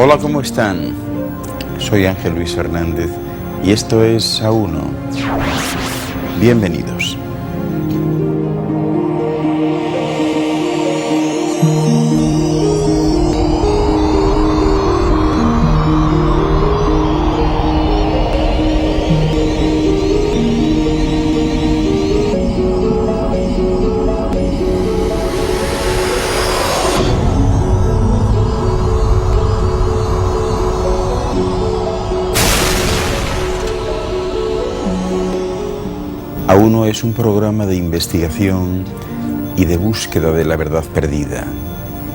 Hola, ¿cómo están? Soy Ángel Luis Fernández y esto es A1. Bienvenidos. A1 es un programa de investigación y de búsqueda de la verdad perdida,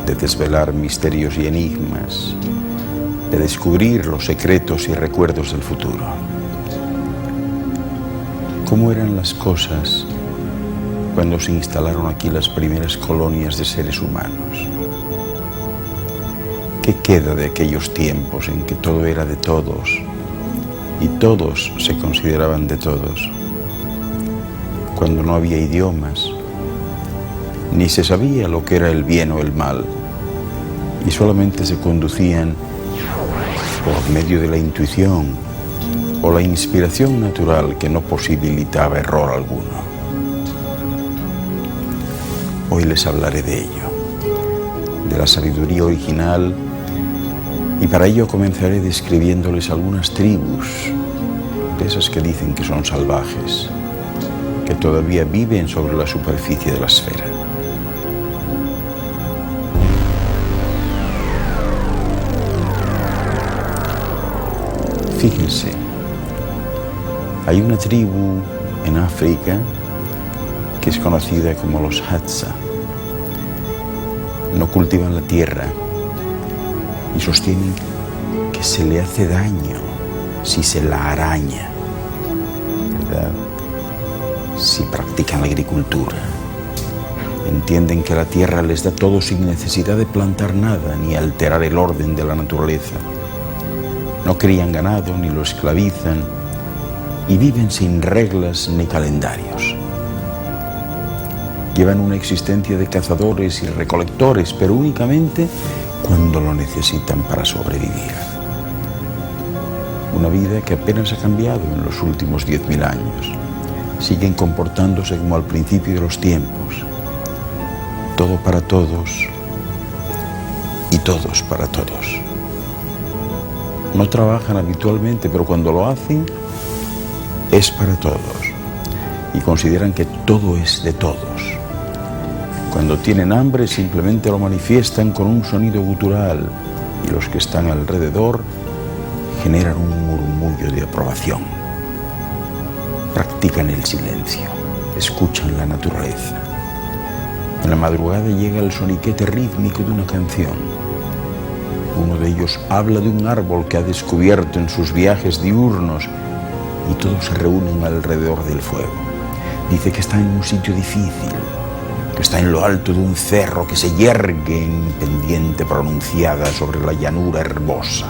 de desvelar misterios y enigmas, de descubrir los secretos y recuerdos del futuro. ¿Cómo eran las cosas cuando se instalaron aquí las primeras colonias de seres humanos? ¿Qué queda de aquellos tiempos en que todo era de todos y todos se consideraban de todos? Cuando no había idiomas, ni se sabía lo que era el bien o el mal, y solamente se conducían por medio de la intuición o la inspiración natural que no posibilitaba error alguno. Hoy les hablaré de ello, de la sabiduría original, y para ello comenzaré describiéndoles algunas tribus, de esas que dicen que son salvajes, que todavía viven sobre la superficie de la esfera. Fíjense, hay una tribu en África que es conocida como los Hadza. No cultivan la tierra y sostienen que se le hace daño si se la araña, ¿verdad? Si practican la agricultura, entienden que la tierra les da todo sin necesidad de plantar nada ni alterar el orden de la naturaleza. No crían ganado ni lo esclavizan y viven sin reglas ni calendarios. Llevan una existencia de cazadores y recolectores, pero únicamente cuando lo necesitan para sobrevivir. Una vida que apenas ha cambiado en los últimos 10.000 años. Siguen comportándose como al principio de los tiempos. Todo para todos y todos para todos. No trabajan habitualmente, pero cuando lo hacen es para todos. Y consideran que todo es de todos. Cuando tienen hambre simplemente lo manifiestan con un sonido gutural y los que están alrededor generan un murmullo de aprobación. Practican el silencio, escuchan la naturaleza. En la madrugada llega el soniquete rítmico de una canción. Uno de ellos habla de un árbol que ha descubierto en sus viajes diurnos y todos se reúnen alrededor del fuego. Dice que está en un sitio difícil, que está en lo alto de un cerro que se yergue en pendiente pronunciada sobre la llanura herbosa.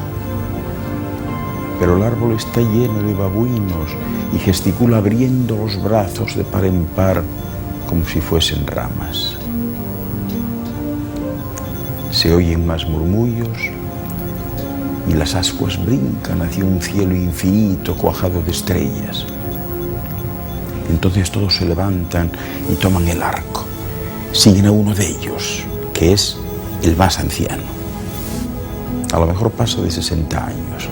Pero el árbol está lleno de babuinos y gesticula abriendo los brazos de par en par como si fuesen ramas. Se oyen más murmullos y las ascuas brincan hacia un cielo infinito cuajado de estrellas. Entonces todos se levantan y toman el arco. Siguen a uno de ellos, que es el más anciano. A lo mejor pasa de 60 años.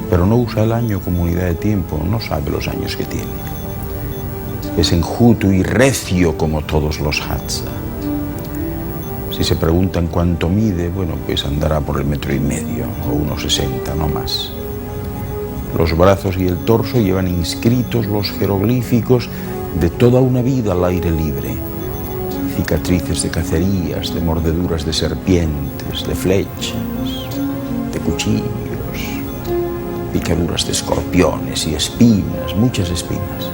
Pero no usa el año como unidad de tiempo, no sabe los años que tiene. Es enjuto y recio como todos los Hadza. Si se preguntan cuánto mide, bueno, pues andará por el 1,5 metros o 1,60, no más. Los brazos y el torso llevan inscritos los jeroglíficos de toda una vida al aire libre. Cicatrices de cacerías, de mordeduras de serpientes, de flechas, de cuchillos, picaduras de escorpiones y espinas, muchas espinas,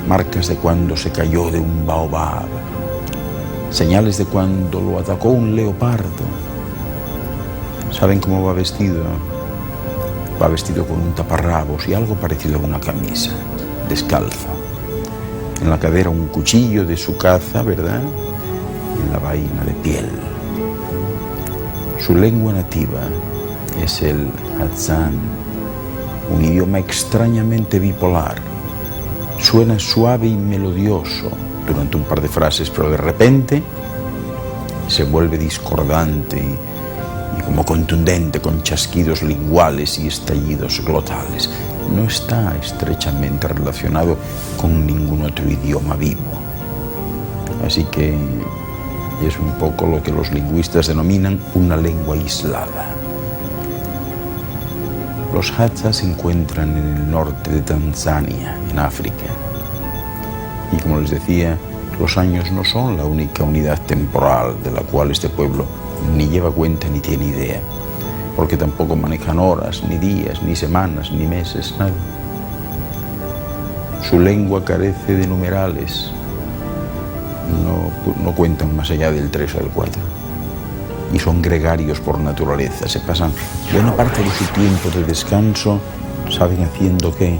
marcas de cuando se cayó de un baobab, señales de cuando lo atacó un leopardo. ¿Saben cómo va vestido? Va vestido con un taparrabos y algo parecido a una camisa, descalzo. En la cadera un cuchillo de su caza, ¿verdad? Y en la vaina de piel. Su lengua nativa es el Hatsan, un idioma extrañamente bipolar. Suena suave y melodioso durante un par de frases, pero de repente se vuelve discordante y como contundente, con chasquidos linguales y estallidos glotales. No está estrechamente relacionado con ningún otro idioma vivo. Así que es un poco lo que los lingüistas denominan una lengua aislada. Los Hadza se encuentran en el norte de Tanzania, en África. Y como les decía, los años no son la única unidad temporal de la cual este pueblo ni lleva cuenta ni tiene idea, porque tampoco manejan horas, ni días, ni semanas, ni meses, nada. Su lengua carece de numerales, no cuentan más allá del 3 o del 4. Y son gregarios por naturaleza, se pasan buena parte de su tiempo de descanso, ¿saben haciendo qué?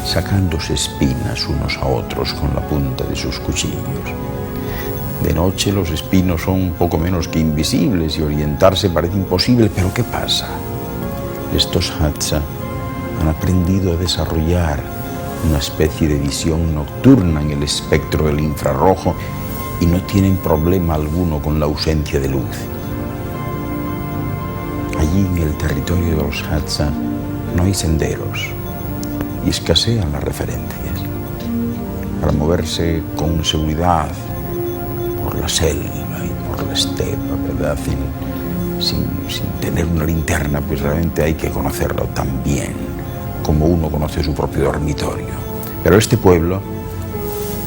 Sacándose espinas unos a otros con la punta de sus cuchillos. De noche los espinos son poco menos que invisibles y orientarse parece imposible, pero ¿qué pasa? Estos Hadza han aprendido a desarrollar una especie de visión nocturna en el espectro del infrarrojo y no tienen problema alguno con la ausencia de luz. Allí en el territorio de los Hadza no hay senderos y escasean las referencias. Para moverse con seguridad por la selva y por la estepa, ¿verdad? Sin tener una linterna, pues realmente hay que conocerlo tan bien como uno conoce su propio dormitorio. Pero este pueblo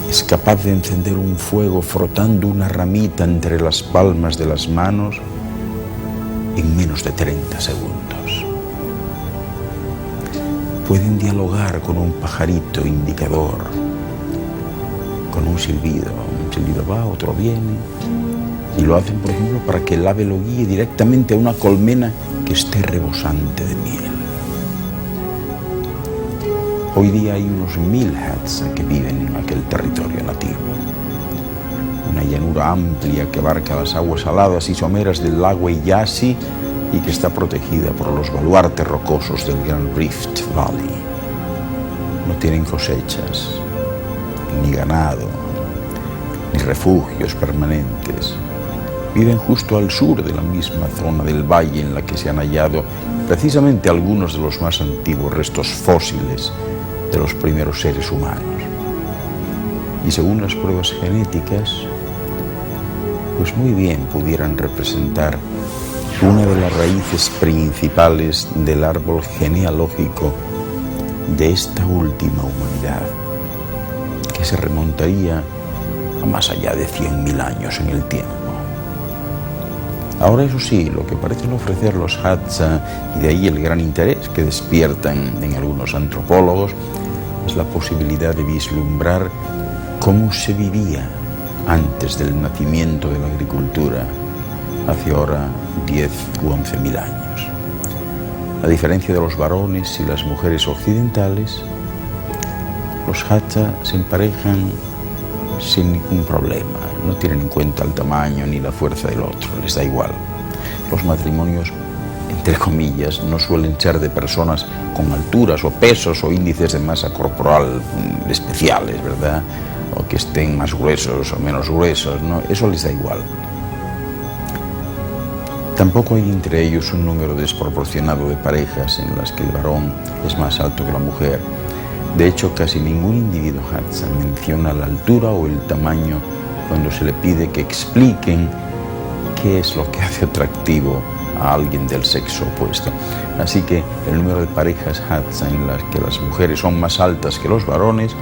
es capaz de encender un fuego frotando una ramita entre las palmas de las manos en menos de 30 segundos. Pueden dialogar con un pajarito indicador, con un silbido va, otro viene, y lo hacen, por ejemplo, para que el ave lo guíe directamente a una colmena que esté rebosante de miel. Hoy día hay unos 1000 Hadza que viven en aquel territorio nativo. Una llanura amplia que abarca las aguas saladas y someras del lago Eyasi y que está protegida por los baluartes rocosos del Gran Rift Valley. No tienen cosechas, ni ganado, ni refugios permanentes. Viven justo al sur de la misma zona del valle en la que se han hallado precisamente algunos de los más antiguos restos fósiles de los primeros seres humanos. Y según las pruebas genéticas, pues muy bien pudieran representar una de las raíces principales del árbol genealógico de esta última humanidad, que se remontaría a más allá de 100.000 años en el tiempo. Ahora, eso sí, lo que parecen ofrecer los Hadza, y de ahí el gran interés que despiertan en algunos antropólogos, es la posibilidad de vislumbrar cómo se vivía antes del nacimiento de la agricultura, hace ahora 10 u 11.000 años. A diferencia de los varones y las mujeres occidentales, los Hadza se emparejan sin ningún problema, no tienen en cuenta el tamaño ni la fuerza del otro, les da igual. Los matrimonios, entre comillas, no suelen ser de personas con alturas o pesos o índices de masa corporal especiales, ¿verdad? O que estén más gruesos o menos gruesos, ¿no? Eso les da igual. Tampoco hay entre ellos un número desproporcionado de parejas en las que el varón es más alto que la mujer. De hecho, casi ningún individuo Hadza menciona la altura o el tamaño cuando se le pide que expliquen qué es lo que hace atractivo a alguien del sexo opuesto. Así que el número de parejas Hadza en las que las mujeres son más altas que los varones,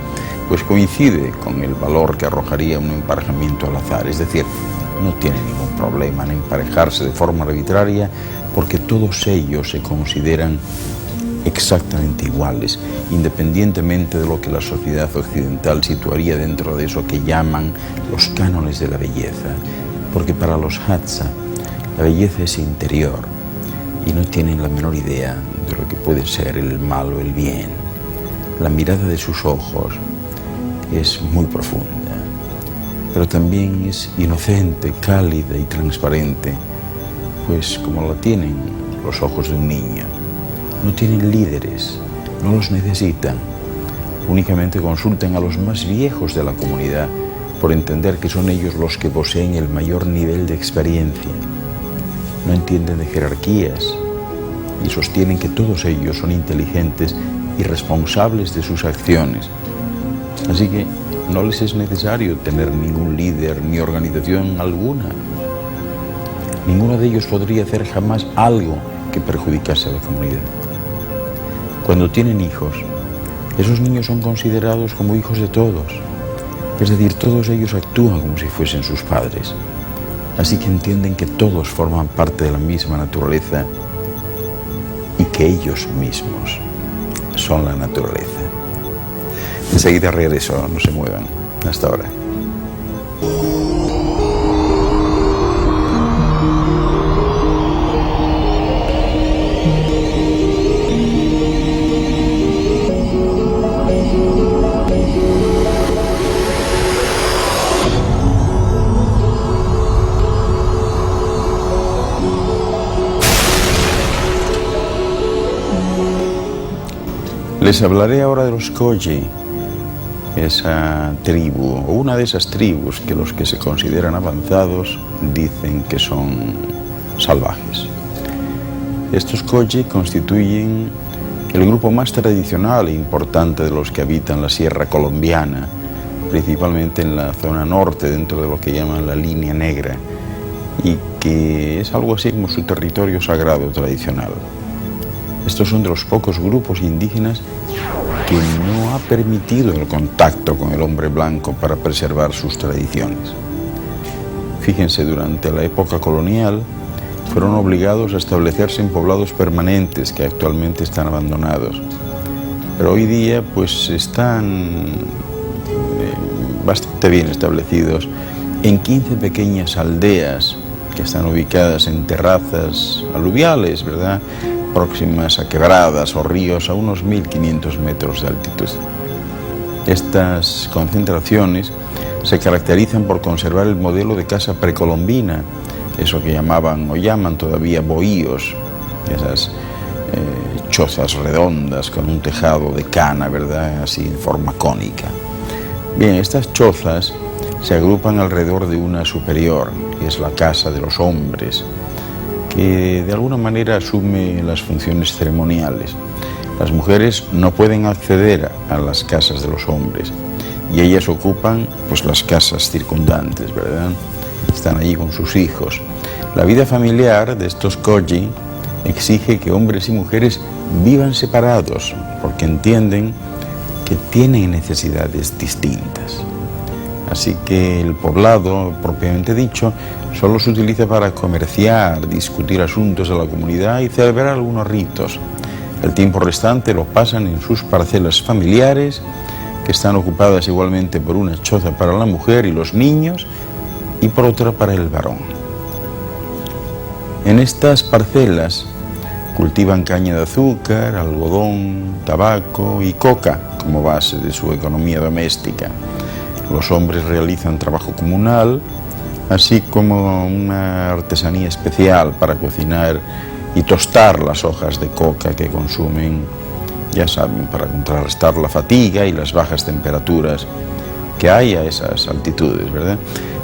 pues coincide con el valor que arrojaría un emparejamiento al azar. Es decir, no tiene ningún problema en emparejarse de forma arbitraria porque todos ellos se consideran exactamente iguales, independientemente de lo que la sociedad occidental situaría dentro de eso que llaman los cánones de la belleza, porque para los Hadza la belleza es interior y no tienen la menor idea de lo que puede ser el mal o el bien. La mirada de sus ojos es muy profunda, pero también es inocente, cálida y transparente, pues como la tienen los ojos de un niño. No tienen líderes, no los necesitan. Únicamente consultan a los más viejos de la comunidad por entender que son ellos los que poseen el mayor nivel de experiencia. No entienden de jerarquías y sostienen que todos ellos son inteligentes y responsables de sus acciones. Así que no les es necesario tener ningún líder ni organización alguna. Ninguno de ellos podría hacer jamás algo que perjudicase a la comunidad. Cuando tienen hijos, esos niños son considerados como hijos de todos. Es decir, todos ellos actúan como si fuesen sus padres. Así que entienden que todos forman parte de la misma naturaleza y que ellos mismos son la naturaleza. Enseguida regreso, no se muevan. Hasta ahora. Les hablaré ahora de los Koyi, esa tribu, o una de esas tribus que los que se consideran avanzados dicen que son salvajes. Estos Koyi constituyen el grupo más tradicional e importante de los que habitan la sierra colombiana, principalmente en la zona norte, dentro de lo que llaman la Línea Negra, y que es algo así como su territorio sagrado tradicional. Estos son de los pocos grupos indígenas que no ha permitido el contacto con el hombre blanco para preservar sus tradiciones. Fíjense, durante la época colonial fueron obligados a establecerse en poblados permanentes que actualmente están abandonados. Pero hoy día pues están bastante bien establecidos en 15 pequeñas aldeas que están ubicadas en terrazas aluviales, ¿verdad?, próximas a quebradas o ríos a unos 1500 metros de altitud. Estas concentraciones se caracterizan por conservar el modelo de casa precolombina, eso que llamaban o llaman todavía bohíos, esas chozas redondas con un tejado de cana, ¿verdad?, así en forma cónica. Bien, estas chozas se agrupan alrededor de una superior, que es la casa de los hombres, que de alguna manera asume las funciones ceremoniales. Las mujeres no pueden acceder a las casas de los hombres y ellas ocupan pues las casas circundantes, ¿verdad? Están allí con sus hijos. La vida familiar de estos Koyi exige que hombres y mujeres vivan separados porque entienden que tienen necesidades distintas. Así que el poblado, propiamente dicho, solo se utiliza para comerciar, discutir asuntos de la comunidad y celebrar algunos ritos. El tiempo restante lo pasan en sus parcelas familiares, que están ocupadas igualmente por una choza para la mujer y los niños y por otra para el varón. En estas parcelas cultivan caña de azúcar, algodón, tabaco y coca como base de su economía doméstica. Los hombres realizan trabajo comunal, así como una artesanía especial para cocinar y tostar las hojas de coca que consumen, ya saben, para contrarrestar la fatiga y las bajas temperaturas que hay a esas altitudes, ¿verdad?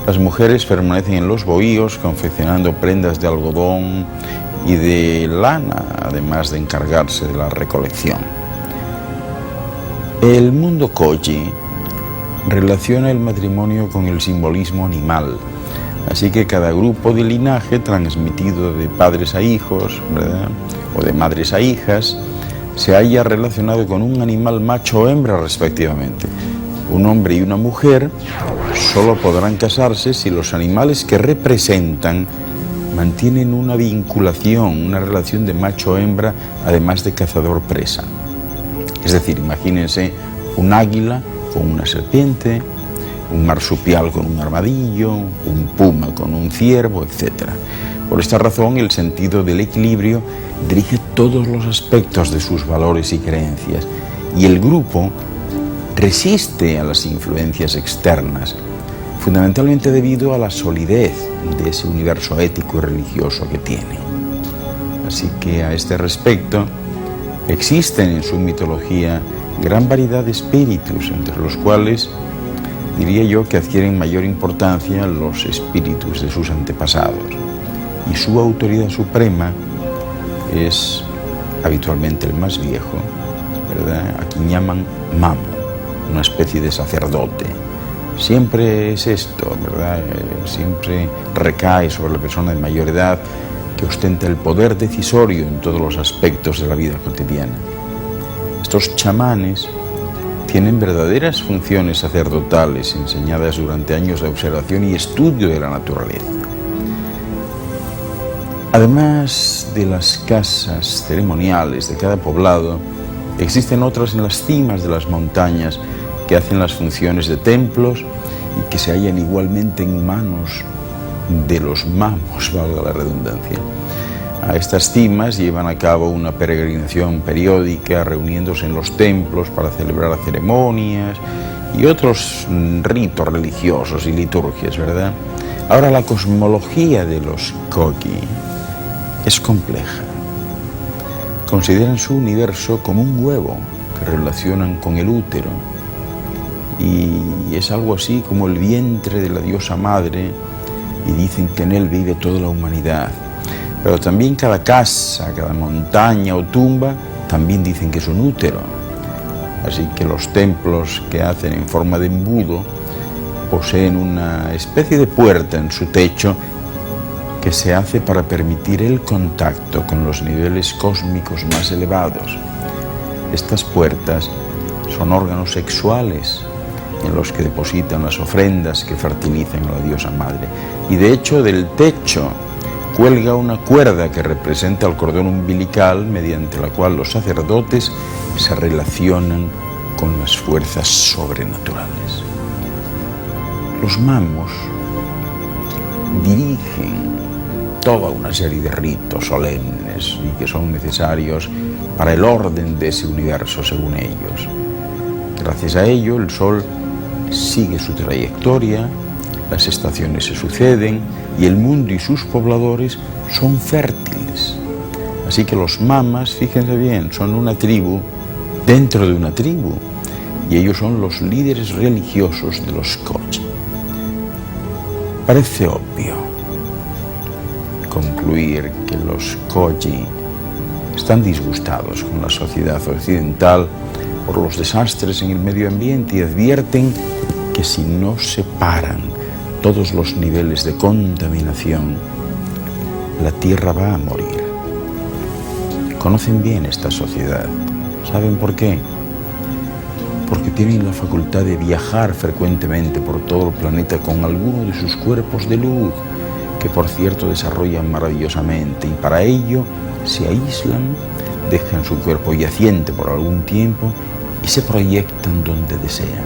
Las mujeres permanecen en los bohíos confeccionando prendas de algodón y de lana, además de encargarse de la recolección. El mundo Koyi relaciona el matrimonio con el simbolismo animal, así que cada grupo de linaje transmitido de padres a hijos, ¿verdad?, o de madres a hijas, se haya relacionado con un animal macho o hembra respectivamente. Un hombre y una mujer solo podrán casarse si los animales que representan mantienen una vinculación, una relación de macho o hembra, además de cazador-presa. Es decir, imagínense un águila con una serpiente, un marsupial con un armadillo, un puma con un ciervo, etc. Por esta razón, el sentido del equilibrio dirige todos los aspectos de sus valores y creencias, y el grupo resiste a las influencias externas, fundamentalmente debido a la solidez de ese universo ético y religioso que tiene. Así que a este respecto existen en su mitología gran variedad de espíritus, entre los cuales diría yo que adquieren mayor importancia los espíritus de sus antepasados, y su autoridad suprema es habitualmente el más viejo, ¿verdad? A quien llaman Mamo, una especie de sacerdote. Siempre es esto, ¿verdad? Siempre recae sobre la persona de mayor edad que ostenta el poder decisorio en todos los aspectos de la vida cotidiana. Estos chamanes tienen verdaderas funciones sacerdotales enseñadas durante años de observación y estudio de la naturaleza. Además de las casas ceremoniales de cada poblado, existen otras en las cimas de las montañas que hacen las funciones de templos y que se hallan igualmente en manos de los mamos, valga la redundancia. A estas cimas llevan a cabo una peregrinación periódica, reuniéndose en los templos para celebrar ceremonias y otros ritos religiosos y liturgias, ¿verdad? Ahora, la cosmología de los Kogi es compleja. Consideran su universo como un huevo que relacionan con el útero, y es algo así como el vientre de la diosa madre, y dicen que en él vive toda la humanidad. Pero también cada casa, cada montaña o tumba también dicen que es un útero. Así que los templos que hacen en forma de embudo poseen una especie de puerta en su techo que se hace para permitir el contacto con los niveles cósmicos más elevados. Estas puertas son órganos sexuales en los que depositan las ofrendas que fertilizan a la diosa madre. Y de hecho, del techo cuelga una cuerda que representa el cordón umbilical, mediante la cual los sacerdotes se relacionan con las fuerzas sobrenaturales. Los mamos dirigen toda una serie de ritos solemnes y que son necesarios para el orden de ese universo, según ellos. Gracias a ello, el Sol sigue su trayectoria, las estaciones se suceden y el mundo y sus pobladores son fértiles. Así que los mamas, fíjense bien, son una tribu dentro de una tribu, y ellos son los líderes religiosos de los Kogi. Parece obvio concluir que los Kogi están disgustados con la sociedad occidental por los desastres en el medio ambiente, y advierten que si no se paran todos los niveles de contaminación, la Tierra va a morir. Conocen bien esta sociedad. ¿Saben por qué? Porque tienen la facultad de viajar frecuentemente por todo el planeta con alguno de sus cuerpos de luz, que por cierto desarrollan maravillosamente, y para ello se aíslan, dejan su cuerpo yaciente por algún tiempo y se proyectan donde desean.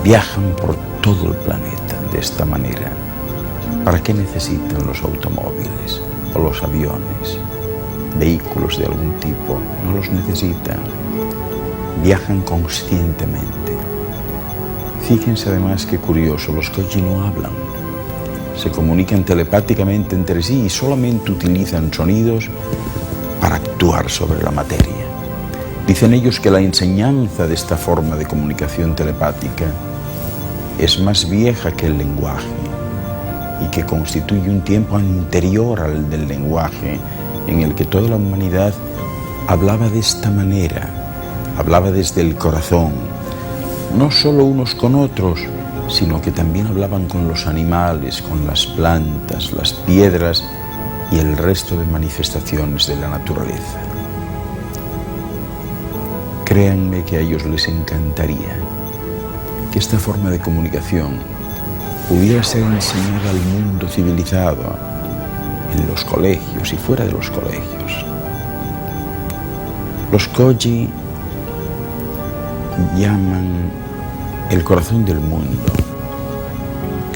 Viajan por todo el planeta de esta manera. ¿Para qué necesitan los automóviles o los aviones? Vehículos de algún tipo, no los necesitan. Viajan conscientemente. Fíjense además qué curioso, los Kogi no hablan. Se comunican telepáticamente entre sí y solamente utilizan sonidos para actuar sobre la materia. Dicen ellos que la enseñanza de esta forma de comunicación telepática es más vieja que el lenguaje y que constituye un tiempo anterior al del lenguaje, en el que toda la humanidad hablaba de esta manera, hablaba desde el corazón, no solo unos con otros, sino que también hablaban con los animales, con las plantas, las piedras y el resto de manifestaciones de la naturaleza. Créanme que a ellos les encantaría que esta forma de comunicación pudiera ser enseñada al mundo civilizado, en los colegios y fuera de los colegios. Los Kogi llaman el corazón del mundo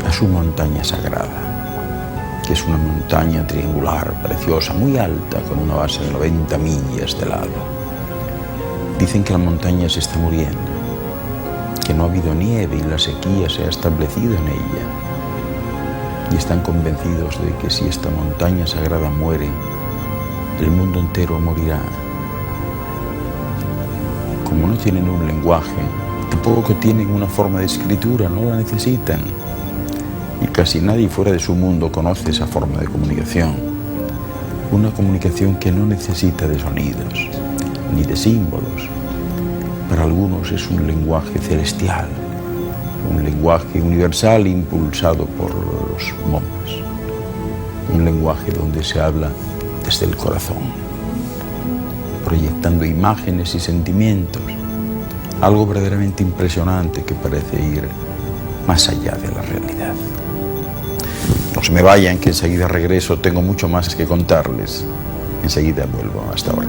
a su montaña sagrada, que es una montaña triangular, preciosa, muy alta, con una base de 90 millas de lado. Dicen que la montaña se está muriendo, que no ha habido nieve y la sequía se ha establecido en ella. Y están convencidos de que si esta montaña sagrada muere, el mundo entero morirá. Como no tienen un lenguaje, tampoco tienen una forma de escritura, no la necesitan. Y casi nadie fuera de su mundo conoce esa forma de comunicación. Una comunicación que no necesita de sonidos, ni de símbolos. Para algunos es un lenguaje celestial, un lenguaje universal impulsado por los monjes. Un lenguaje donde se habla desde el corazón, proyectando imágenes y sentimientos, algo verdaderamente impresionante que parece ir más allá de la realidad. No se me vayan, que enseguida regreso, tengo mucho más que contarles. Enseguida vuelvo, hasta ahora.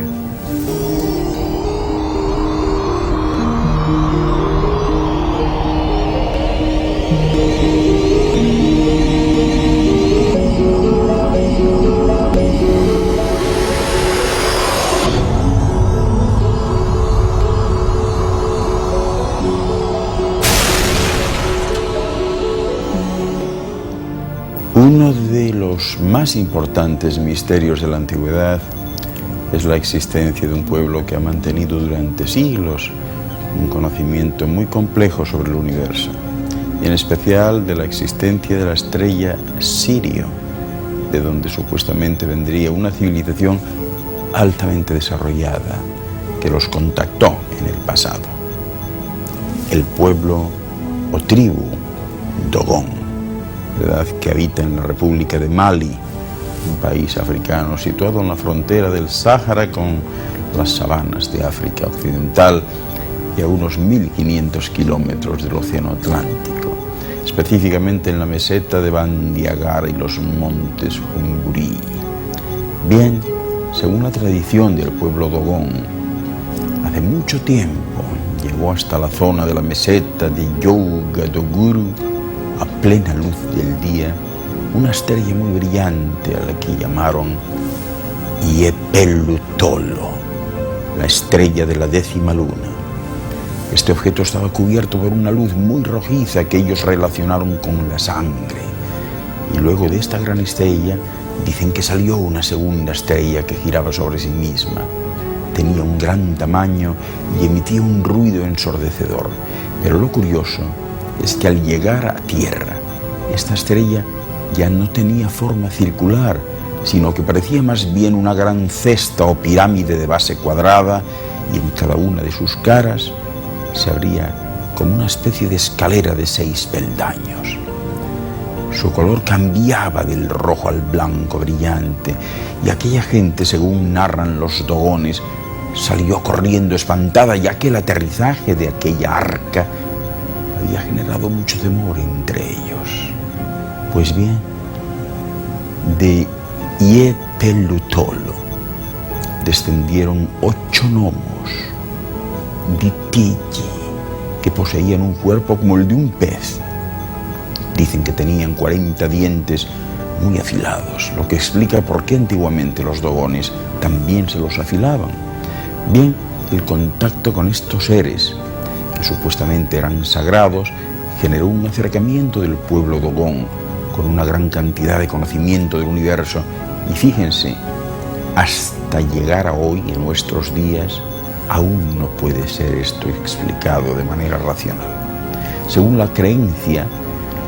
Uno de los más importantes misterios de la antigüedad es la existencia de un pueblo que ha mantenido durante siglos un conocimiento muy complejo sobre el universo, y en especial de la existencia de la estrella Sirio, de donde supuestamente vendría una civilización altamente desarrollada que los contactó en el pasado. El pueblo o tribu Dogon, ¿verdad?, que habita en la República de Mali, un país africano situado en la frontera del Sáhara con las sabanas de África Occidental y a unos 1500 kilómetros del Océano Atlántico, específicamente en la meseta de Bandiagara y los montes Jumburi. Bien, según la tradición del pueblo Dogon, hace mucho tiempo llegó hasta la zona de la meseta de Yougadoguru a plena luz del día una estrella muy brillante a la que llamaron Iepelutolo, la estrella de la 10ª luna. Este objeto estaba cubierto por una luz muy rojiza que ellos relacionaron con la sangre. Y luego de esta gran estrella dicen que salió una segunda estrella que giraba sobre sí misma. Tenía un gran tamaño y emitía un ruido ensordecedor. Pero lo curioso es que al llegar a tierra, esta estrella ya no tenía forma circular, sino que parecía más bien una gran cesta o pirámide de base cuadrada, y en cada una de sus caras se abría como una especie de escalera de 6 peldaños. Su color cambiaba del rojo al blanco brillante, y aquella gente, según narran los dogones, salió corriendo espantada, ya que el aterrizaje de aquella arca había generado mucho temor entre ellos. Pues bien, de Iepelutolo descendieron 8 gnomos, Ditiji, que poseían un cuerpo como el de un pez. Dicen que tenían 40 dientes muy afilados, lo que explica por qué antiguamente los dogones también se los afilaban. Bien, el contacto con estos seres, que supuestamente eran sagrados, generó un acercamiento del pueblo Dogon con una gran cantidad de conocimiento del universo. Y fíjense, hasta llegar a hoy, en nuestros días, aún no puede ser esto explicado de manera racional. Según la creencia,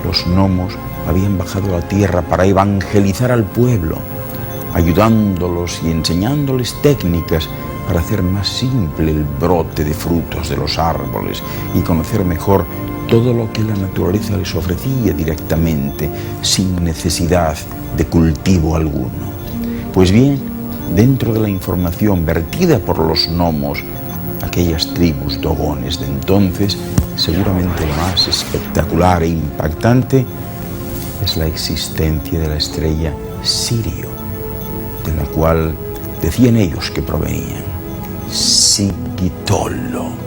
los gnomos habían bajado a la tierra para evangelizar al pueblo, ayudándolos y enseñándoles técnicas para hacer más simple el brote de frutos de los árboles y conocer mejor todo lo que la naturaleza les ofrecía directamente, sin necesidad de cultivo alguno. Pues bien, dentro de la información vertida por los gnomos, aquellas tribus dogones de entonces, seguramente lo más espectacular e impactante es la existencia de la estrella Sirio, de la cual decían ellos que provenían. Sigitolo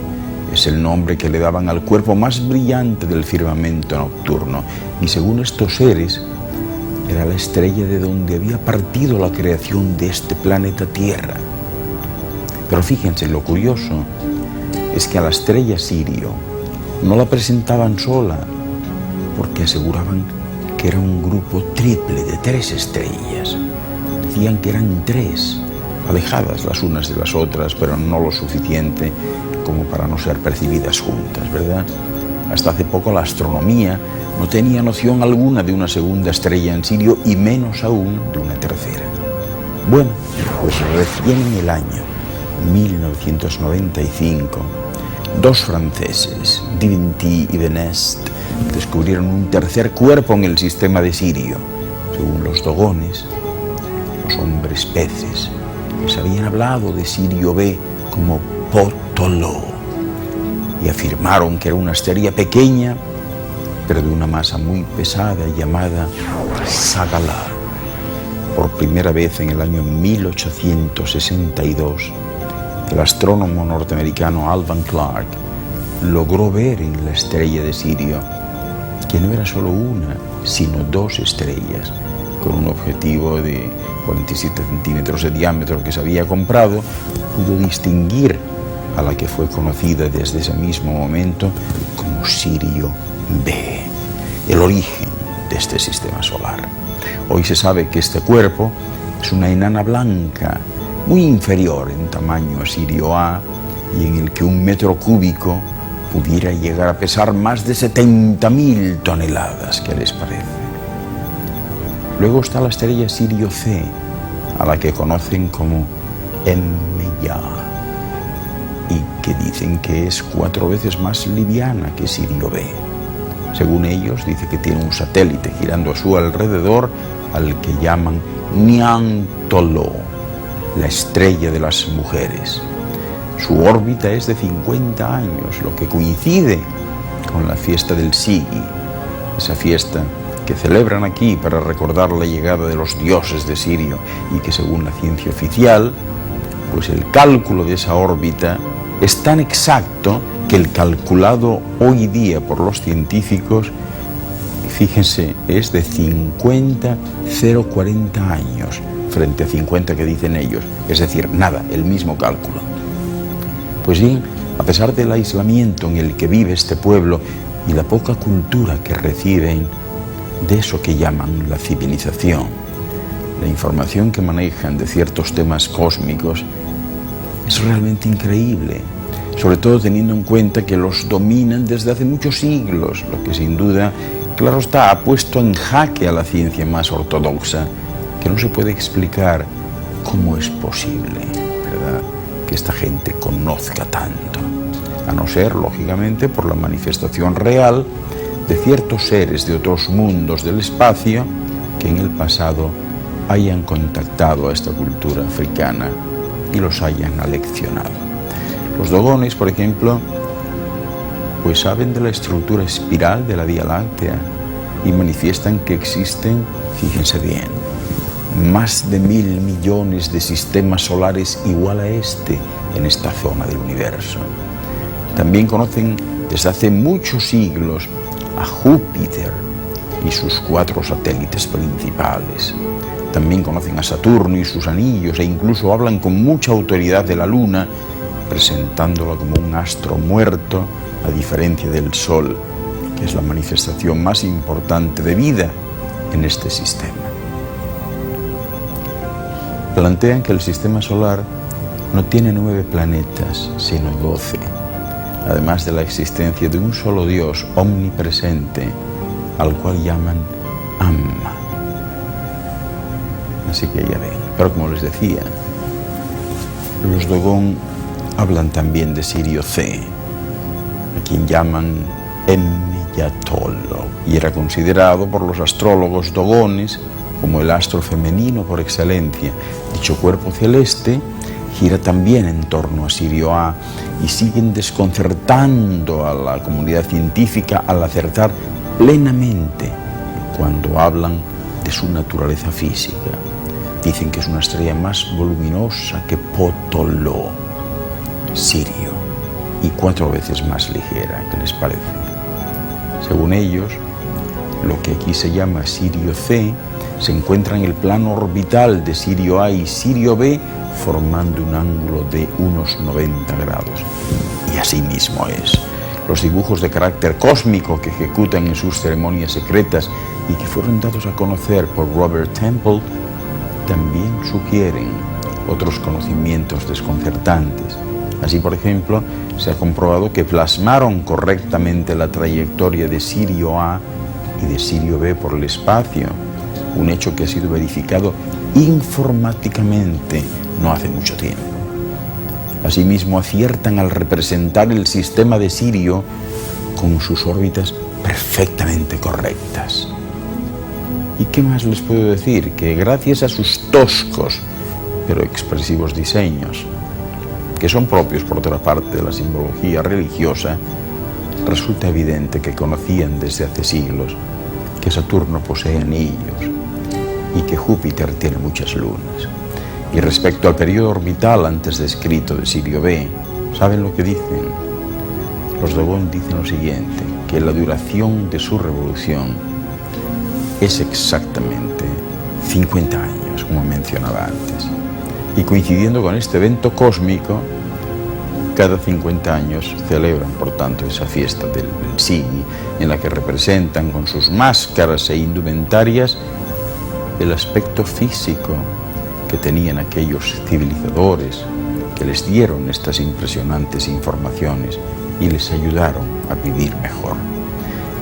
es el nombre que le daban al cuerpo más brillante del firmamento nocturno, y según estos seres, era la estrella de donde había partido la creación de este planeta Tierra. Pero fíjense, lo curioso es que a la estrella Sirio no la presentaban sola, porque aseguraban que era un grupo triple de 3 estrellas. Decían que eran 3, alejadas las unas de las otras, pero no lo suficiente como para no ser percibidas juntas, ¿verdad? Hasta hace poco la astronomía no tenía noción alguna de una segunda estrella en Sirio y menos aún de una tercera. Bueno, pues recién en el año 1995, dos franceses, Divinty y Benest, descubrieron un tercer cuerpo en el sistema de Sirio. Según los dogones, los hombres peces, les habían hablado de Sirio B como Potolo y afirmaron que era una estrella pequeña, pero de una masa muy pesada llamada Sagala. Por primera vez en el año 1862, el astrónomo norteamericano Alvan Clark logró ver en la estrella de Sirio que no era solo una, sino dos estrellas, con un objetivo de 47 centímetros de diámetro que se había comprado. Pudo distinguir a la que fue conocida desde ese mismo momento como Sirio B, el origen de este sistema solar. Hoy se sabe que este cuerpo es una enana blanca, muy inferior en tamaño a Sirio A, y en el que un metro cúbico pudiera llegar a pesar más de 70.000 toneladas. ¿Qué les parece? Luego está la estrella Sirio C, a la que conocen como M-Ya, y que dicen que es 4 veces más liviana que Sirio B. Según ellos, dice que tiene un satélite girando a su alrededor al que llaman Niantolo, la estrella de las mujeres. Su órbita es de 50 años, lo que coincide con la fiesta del Sigi, esa fiesta que celebran aquí para recordar la llegada de los dioses de Sirio, y que según la ciencia oficial, pues el cálculo de esa órbita es tan exacto que el calculado hoy día por los científicos, fíjense, es de 50,040 años frente a 50 que dicen ellos, es decir, nada, el mismo cálculo. Pues bien, a pesar del aislamiento en el que vive este pueblo y la poca cultura que reciben de eso que llaman la civilización, la información que manejan de ciertos temas cósmicos es realmente increíble, sobre todo teniendo en cuenta que los dominan desde hace muchos siglos, lo que sin duda, claro está, ha puesto en jaque a la ciencia más ortodoxa, que no se puede explicar cómo es posible, ¿verdad?, que esta gente conozca tanto, a no ser, lógicamente, por la manifestación real de ciertos seres de otros mundos del espacio que en el pasado hayan contactado a esta cultura africana y los hayan aleccionado. Los dogones, por ejemplo, pues saben de la estructura espiral de la Vía Láctea y manifiestan que existen, fíjense bien, más de 1.000 millones de sistemas solares igual a este en esta zona del universo. También conocen desde hace muchos siglos a Júpiter y sus 4 satélites principales. También conocen a Saturno y sus anillos, e incluso hablan con mucha autoridad de la Luna, presentándola como un astro muerto, a diferencia del Sol, que es la manifestación más importante de vida en este sistema. Plantean que el sistema solar no tiene 9 planetas, sino 12, además de la existencia de un solo Dios omnipresente, al cual llaman Amma. Así que ya ven. Pero como les decía, los Dogon hablan también de Sirio C, a quien llaman Emmeyatolo, y era considerado por los astrólogos dogones como el astro femenino por excelencia. Dicho cuerpo celeste gira también en torno a Sirio A, y siguen desconcertando a la comunidad científica al acertar plenamente cuando hablan de su naturaleza física. Dicen que es una estrella más voluminosa que Potolo, Sirio, y 4 veces más ligera. ¿Qué les parece? Según ellos, lo que aquí se llama Sirio C se encuentra en el plano orbital de Sirio A y Sirio B, formando un ángulo de unos 90 grados. Y así mismo es. Los dibujos de carácter cósmico que ejecutan en sus ceremonias secretas y que fueron dados a conocer por Robert Temple también sugieren otros conocimientos desconcertantes. Así, por ejemplo, se ha comprobado que plasmaron correctamente la trayectoria de Sirio A y de Sirio B por el espacio, un hecho que ha sido verificado informáticamente no hace mucho tiempo. Asimismo, aciertan al representar el sistema de Sirio con sus órbitas perfectamente correctas. ¿Y qué más les puedo decir? Que gracias a sus toscos pero expresivos diseños, que son propios por otra parte de la simbología religiosa, resulta evidente que conocían desde hace siglos que Saturno posee anillos y que Júpiter tiene muchas lunas. Y respecto al periodo orbital antes descrito de Sirio B, ¿saben lo que dicen? Los Dogon dicen lo siguiente, que la duración de su revolución es exactamente 50 años, como mencionaba antes. Y coincidiendo con este evento cósmico, cada 50 años celebran, por tanto, esa fiesta del Sigi, en la que representan con sus máscaras e indumentarias el aspecto físico que tenían aquellos civilizadores que les dieron estas impresionantes informaciones y les ayudaron a vivir mejor.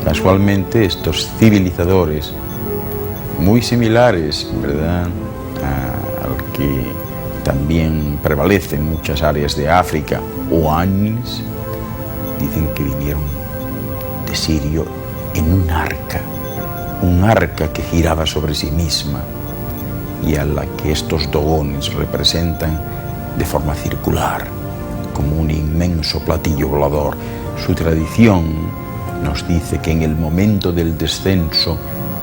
Casualmente, estos civilizadores, muy similares, ¿verdad?, al que también prevalece en muchas áreas de África, Oannes, dicen que vinieron de Sirio en un arca que giraba sobre sí misma y a la que estos dogones representan de forma circular, como un inmenso platillo volador. Su tradición nos dice que en el momento del descenso,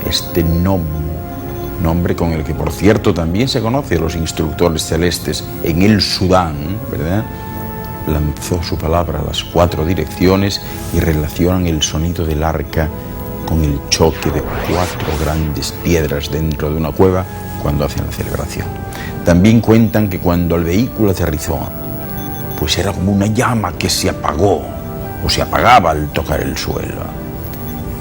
este Nommo, nombre con el que por cierto también se conoce a los instructores celestes en el Sudán, ¿verdad?, lanzó su palabra a las 4 direcciones y relacionan el sonido del arca con el choque de 4 grandes piedras dentro de una cueva cuando hacen la celebración. También cuentan que cuando el vehículo aterrizó, pues era como una llama que se apagó o se apagaba al tocar el suelo.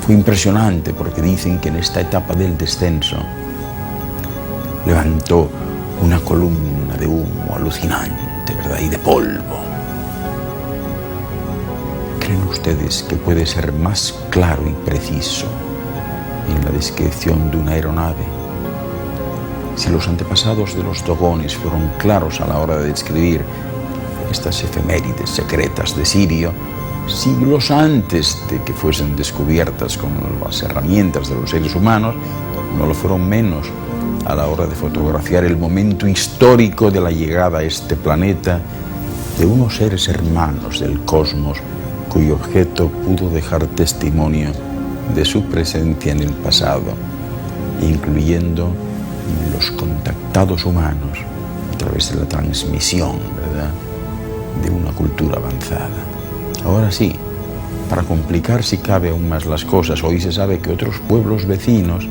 Fue impresionante porque dicen que en esta etapa del descenso levantó una columna de humo alucinante, ¿verdad?, y de polvo. ¿Creen ustedes que puede ser más claro y preciso en la descripción de una aeronave? Si los antepasados de los dogones fueron claros a la hora de describir estas efemérides secretas de Sirio, siglos antes de que fuesen descubiertas con las herramientas de los seres humanos, no lo fueron menos a la hora de fotografiar el momento histórico de la llegada a este planeta de unos seres hermanos del cosmos cuyo objeto pudo dejar testimonio de su presencia en el pasado, incluyendo los contactados humanos a través de la transmisión, ¿verdad?, de una cultura avanzada. Ahora sí, para complicar si cabe aún más las cosas, hoy se sabe que otros pueblos vecinos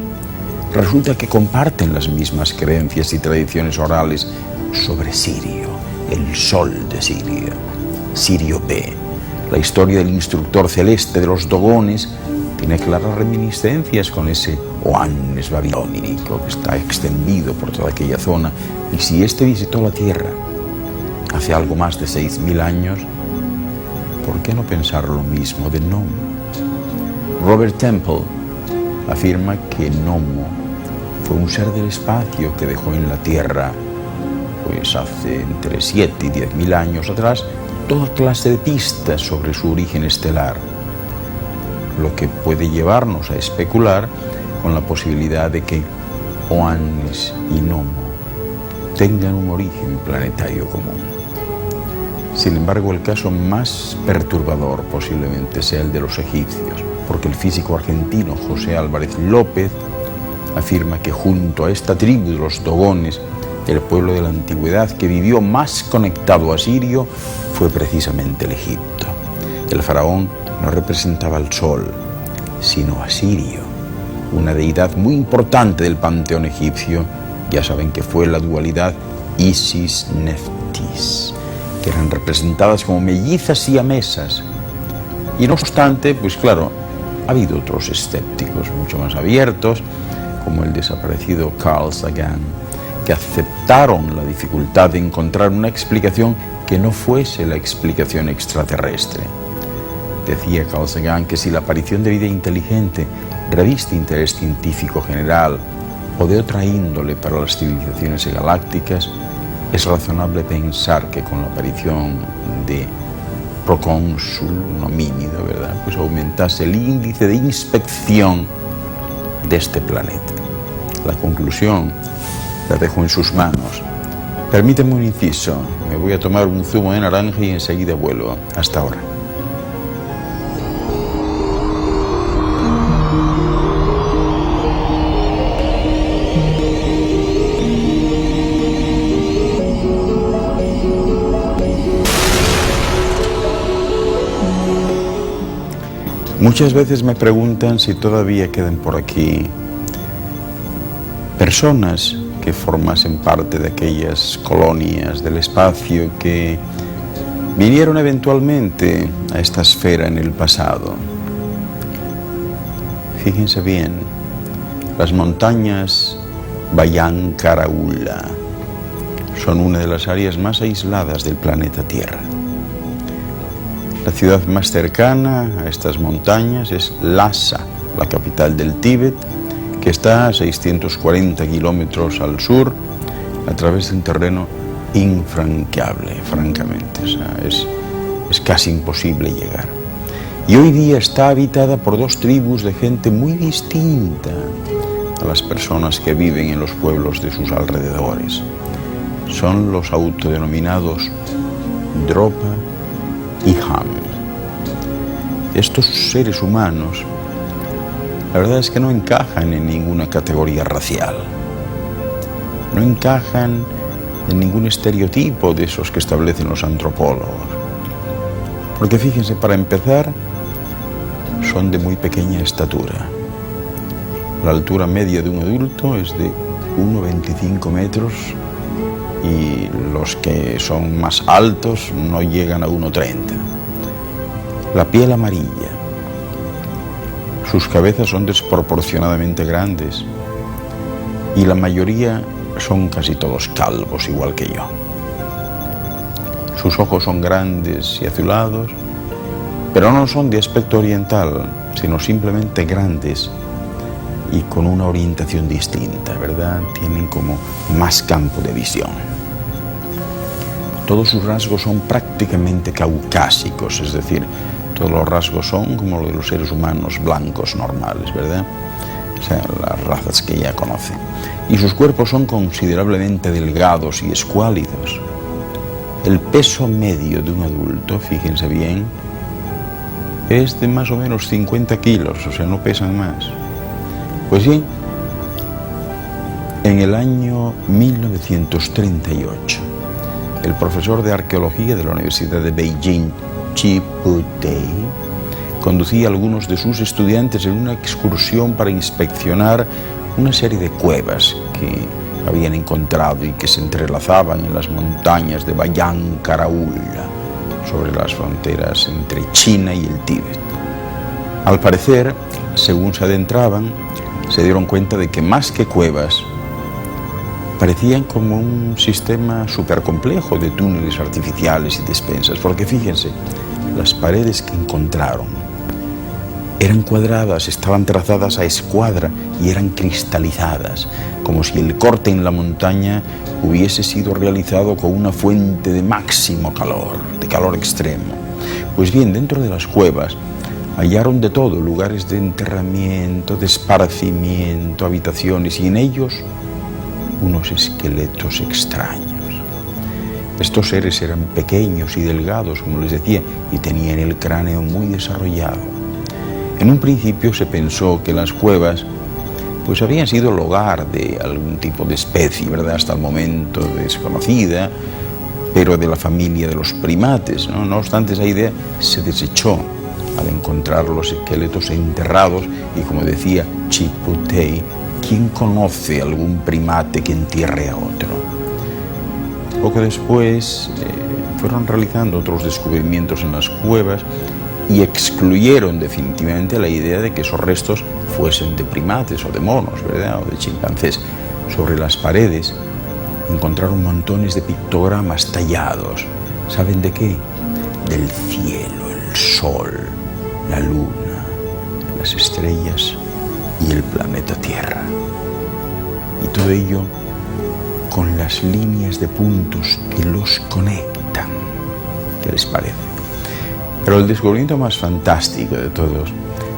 resulta que comparten las mismas creencias y tradiciones orales sobre Sirio, el sol de Sirio, Sirio B. La historia del instructor celeste de los dogones tiene claras reminiscencias con ese Oannes babilónico que está extendido por toda aquella zona. Y si éste visitó la Tierra hace algo más de 6.000 años, ¿por qué no pensar lo mismo de Nommo? Robert Temple afirma que Nommo fue un ser del espacio que dejó en la Tierra, pues hace entre 7 y 10.000 años atrás, toda clase de pistas sobre su origen estelar, lo que puede llevarnos a especular con la posibilidad de que Oannes y Nommo tengan un origen planetario común. Sin embargo, el caso más perturbador posiblemente sea el de los egipcios, porque el físico argentino José Álvarez López afirma que junto a esta tribu de los dogones, el pueblo de la antigüedad que vivió más conectado a Sirio fue precisamente el Egipto. El faraón no representaba al sol, sino a Sirio, una deidad muy importante del panteón egipcio. Ya saben que fue la dualidad Isis-Neftis, que eran representadas como mellizas siamesas. Y no obstante, pues claro, ha habido otros escépticos mucho más abiertos, como el desaparecido Carl Sagan, que aceptaron la dificultad de encontrar una explicación que no fuese la explicación extraterrestre. Decía Carl Sagan que si la aparición de vida inteligente reviste interés científico general o de otra índole para las civilizaciones galácticas, es razonable pensar que con la aparición de procónsul, un homínido, ¿verdad?, pues aumentase el índice de inspección de este planeta. La conclusión la dejo en sus manos. Permíteme un inciso, me voy a tomar un zumo de naranja y enseguida vuelvo. Hasta ahora. Muchas veces me preguntan si todavía quedan por aquí personas que formasen parte de aquellas colonias del espacio que vinieron eventualmente a esta esfera en el pasado. Fíjense bien, las montañas Bayan Karaula son una de las áreas más aisladas del planeta Tierra. La ciudad más cercana a estas montañas es Lhasa, la capital del Tíbet, que está a 640 kilómetros al sur, a través de un terreno infranqueable, francamente. O sea, es casi imposible llegar. Y hoy día está habitada por dos tribus de gente muy distinta a las personas que viven en los pueblos de sus alrededores. Son los autodenominados Dropa y Ham. Estos seres humanos, la verdad es que no encajan en ninguna categoría racial, no encajan en ningún estereotipo de esos que establecen los antropólogos, porque fíjense, para empezar, son de muy pequeña estatura. La altura media de un adulto es de 1,25 metros y los que son más altos no llegan a 1,30. La piel amarilla. Sus cabezas son desproporcionadamente grandes y la mayoría son casi todos calvos, igual que yo. Sus ojos son grandes y azulados, pero no son de aspecto oriental, sino simplemente grandes y con una orientación distinta, ¿verdad? Tienen como más campo de visión. Todos sus rasgos son prácticamente caucásicos, es decir, todos los rasgos son como los de los seres humanos blancos normales, ¿verdad? O sea, las razas que ella conoce. Y sus cuerpos son considerablemente delgados y escuálidos. El peso medio de un adulto, fíjense bien, es de más o menos 50 kilos, o sea, no pesan más. Pues bien, en el año 1938, el profesor de arqueología de la Universidad de Beijing, Chi Pu-tei, conducía a algunos de sus estudiantes en una excursión para inspeccionar una serie de cuevas que habían encontrado y que se entrelazaban en las montañas de Bayan Karaula, sobre las fronteras entre China y el Tíbet. Al parecer, según se adentraban, se dieron cuenta de que más que cuevas, parecían como un sistema súper complejo de túneles artificiales y despensas, porque fíjense, las paredes que encontraron eran cuadradas, estaban trazadas a escuadra y eran cristalizadas, como si el corte en la montaña hubiese sido realizado con una fuente de máximo calor, de calor extremo. Pues bien, dentro de las cuevas hallaron de todo, lugares de enterramiento, de esparcimiento, habitaciones, y en ellos unos esqueletos extraños. Estos seres eran pequeños y delgados, como les decía, y tenían el cráneo muy desarrollado. En un principio se pensó que las cuevas pues habían sido el hogar de algún tipo de especie, ¿verdad?, hasta el momento desconocida, pero de la familia de los primates, ¿no? No obstante, esa idea se desechó al encontrar los esqueletos enterrados y, como decía Chi Pu-tei, ¿quién conoce algún primate que entierre a otro? Poco después fueron realizando otros descubrimientos en las cuevas y excluyeron definitivamente la idea de que esos restos fuesen de primates o de monos, ¿verdad?, o de chimpancés. Sobre las paredes encontraron montones de pictogramas tallados. ¿Saben de qué? Del cielo, el sol, la luna, las estrellas y el planeta Tierra. Y todo ello con las líneas de puntos que los conectan. ¿Qué les parece? Pero el descubrimiento más fantástico de todos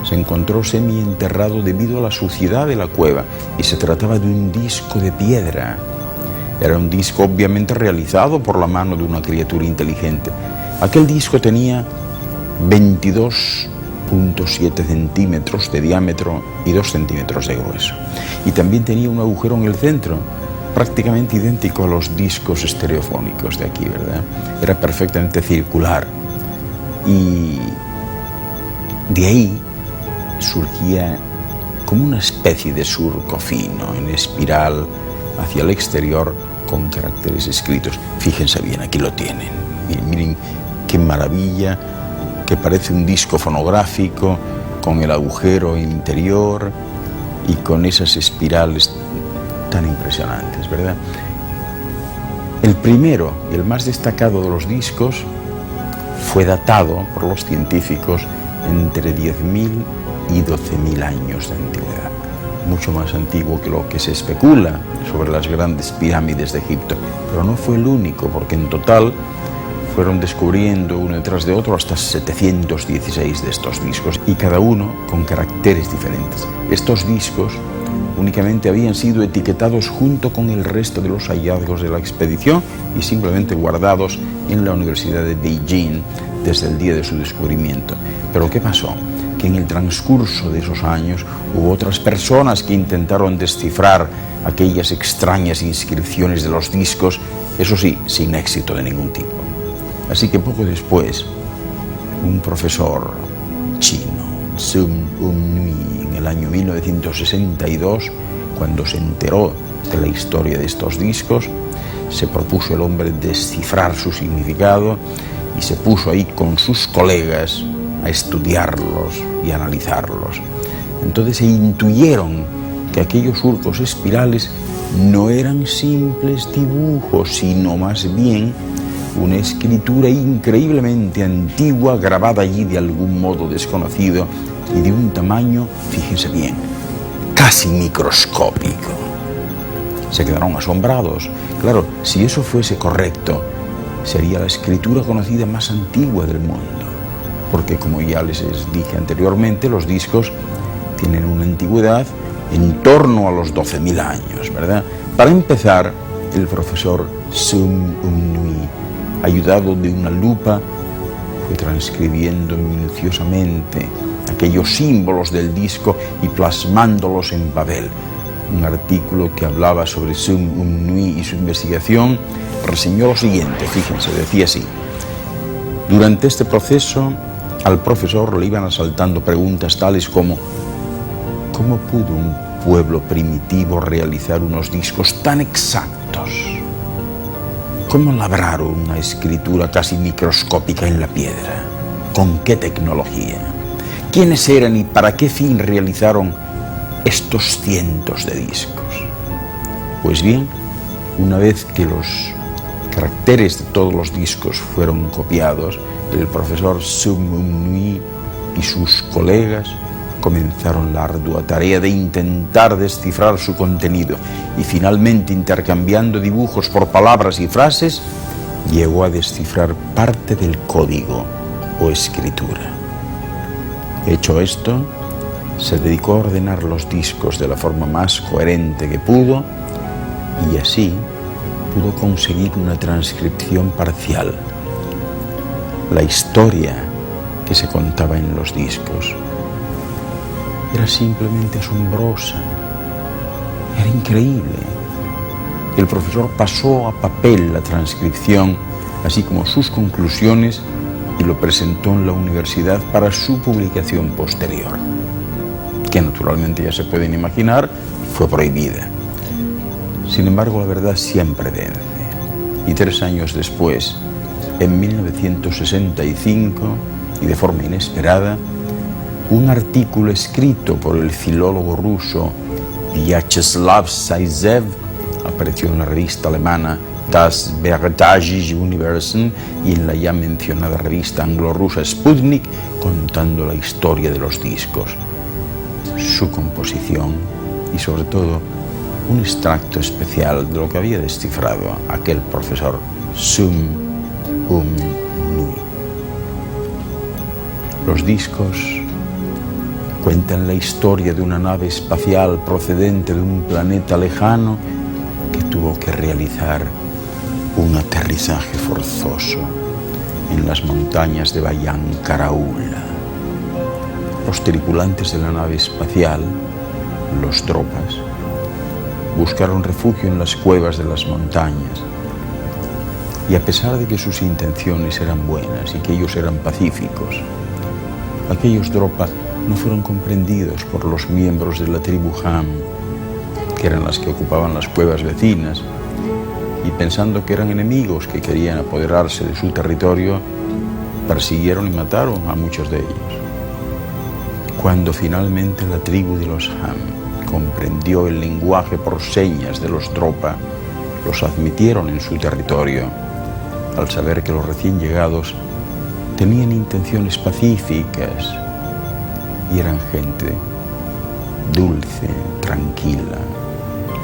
se encontró semienterrado debido a la suciedad de la cueva, y se trataba de un disco de piedra. Era un disco obviamente realizado por la mano de una criatura inteligente. Aquel disco tenía 22.7 centímetros de diámetro y 2 centímetros de grueso. Y también tenía un agujero en el centro, prácticamente idéntico a los discos estereofónicos de aquí, ¿verdad? Era perfectamente circular. Y de ahí surgía como una especie de surco fino, en espiral, hacia el exterior, con caracteres escritos. Fíjense bien, aquí lo tienen. Miren qué maravilla, que parece un disco fonográfico, con el agujero interior y con esas espirales tan impresionantes, ¿verdad? El primero y el más destacado de los discos fue datado por los científicos entre 10.000 y 12.000 años de antigüedad, mucho más antiguo que lo que se especula sobre las grandes pirámides de Egipto. Pero no fue el único, porque en total fueron descubriendo uno detrás de otro hasta 716 de estos discos, y cada uno con caracteres diferentes. Estos discos únicamente habían sido etiquetados junto con el resto de los hallazgos de la expedición y simplemente guardados en la Universidad de Beijing desde el día de su descubrimiento. Pero ¿qué pasó? Que en el transcurso de esos años hubo otras personas que intentaron descifrar aquellas extrañas inscripciones de los discos, eso sí, sin éxito de ningún tipo. Así que poco después, un profesor chino, Sun Un-Nui, en el año 1962, cuando se enteró de la historia de estos discos, se propuso el hombre descifrar su significado y se puso ahí con sus colegas a estudiarlos y analizarlos. Entonces se intuyeron que aquellos surcos espirales no eran simples dibujos, sino más bien una escritura increíblemente antigua, grabada allí de algún modo desconocido y de un tamaño, fíjense bien, casi microscópico. Se quedaron asombrados. Claro, si eso fuese correcto, sería la escritura conocida más antigua del mundo, porque como ya les dije anteriormente, los discos tienen una antigüedad en torno a los 12.000 años, ¿verdad? Para empezar, el profesor Sun Un-Nui, ayudado de una lupa, fue transcribiendo minuciosamente aquellos símbolos del disco y plasmándolos en papel. Un artículo que hablaba sobre Sun Un-Nui y su investigación reseñó lo siguiente, fíjense, decía así: durante este proceso al profesor le iban asaltando preguntas tales como ¿cómo pudo un pueblo primitivo realizar unos discos tan exactos? ¿Cómo labraron una escritura casi microscópica en la piedra? ¿Con qué tecnología? ¿Quiénes eran y para qué fin realizaron estos cientos de discos? Pues bien, una vez que los caracteres de todos los discos fueron copiados, el profesor Sun Un-Nui y sus colegas comenzaron la ardua tarea de intentar descifrar su contenido, y finalmente, intercambiando dibujos por palabras y frases, llegó a descifrar parte del código o escritura. Hecho esto, se dedicó a ordenar los discos de la forma más coherente que pudo, y así pudo conseguir una transcripción parcial. La historia que se contaba en los discos era simplemente asombrosa, era increíble. El profesor pasó a papel la transcripción, así como sus conclusiones, y lo presentó en la universidad para su publicación posterior, que naturalmente ya se pueden imaginar, fue prohibida. Sin embargo, la verdad siempre vence, y 3 años después, en 1965, y de forma inesperada, un artículo escrito por el filólogo ruso Vyacheslav Zaytsev, Apareció en la revista alemana Das Bertelsmann Universen y en la ya mencionada revista anglo-rusa Sputnik, contando la historia de los discos, su composición y sobre todo un extracto especial de lo que había descifrado aquel profesor Sum Nui. Los discos cuentan la historia de una nave espacial procedente de un planeta lejano que tuvo que realizar un aterrizaje forzoso en las montañas de Bayan Karaula. Los tripulantes de la nave espacial, los Dropas, buscaron refugio en las cuevas de las montañas y a pesar de que sus intenciones eran buenas y que ellos eran pacíficos, aquellos Dropa no fueron comprendidos por los miembros de la tribu Ham, que eran las que ocupaban las cuevas vecinas, y pensando que eran enemigos que querían apoderarse de su territorio, persiguieron y mataron a muchos de ellos. Cuando finalmente la tribu de los Ham comprendió el lenguaje por señas de los Dropa, los admitieron en su territorio, al saber que los recién llegados tenían intenciones pacíficas y eran gente dulce, tranquila,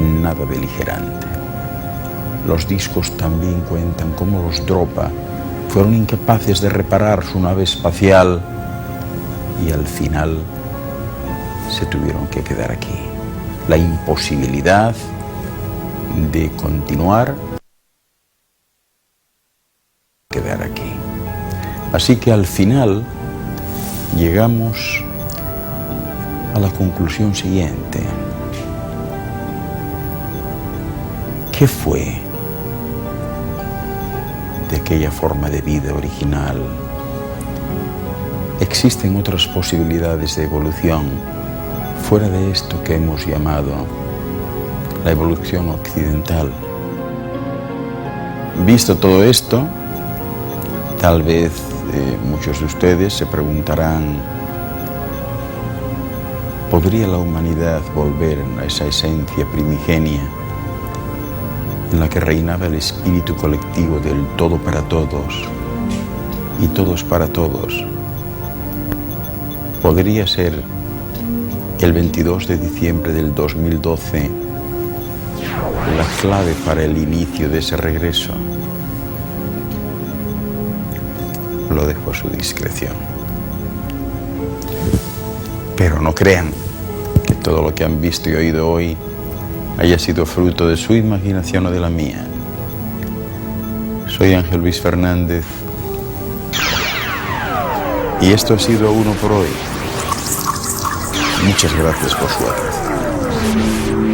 nada beligerante. Los discos también cuentan cómo los Dropa fueron incapaces de reparar su nave espacial y al final se tuvieron que quedar aquí. La imposibilidad de continuar, quedar aquí. Así que al final llegamos a la conclusión siguiente. ¿Qué fue de aquella forma de vida original? Existen otras posibilidades de evolución fuera de esto que hemos llamado la evolución occidental. Visto todo esto, tal vez muchos de ustedes se preguntarán: ¿podría la humanidad volver a esa esencia primigenia en la que reinaba el espíritu colectivo del todo para todos y todos para todos? ¿Podría ser el 22 de diciembre del 2012 la clave para el inicio de ese regreso? Lo dejo a su discreción. Pero no crean que todo lo que han visto y oído hoy haya sido fruto de su imaginación o de la mía. Soy Ángel Luis Fernández y esto ha sido Uno por Hoy. Muchas gracias por su atención.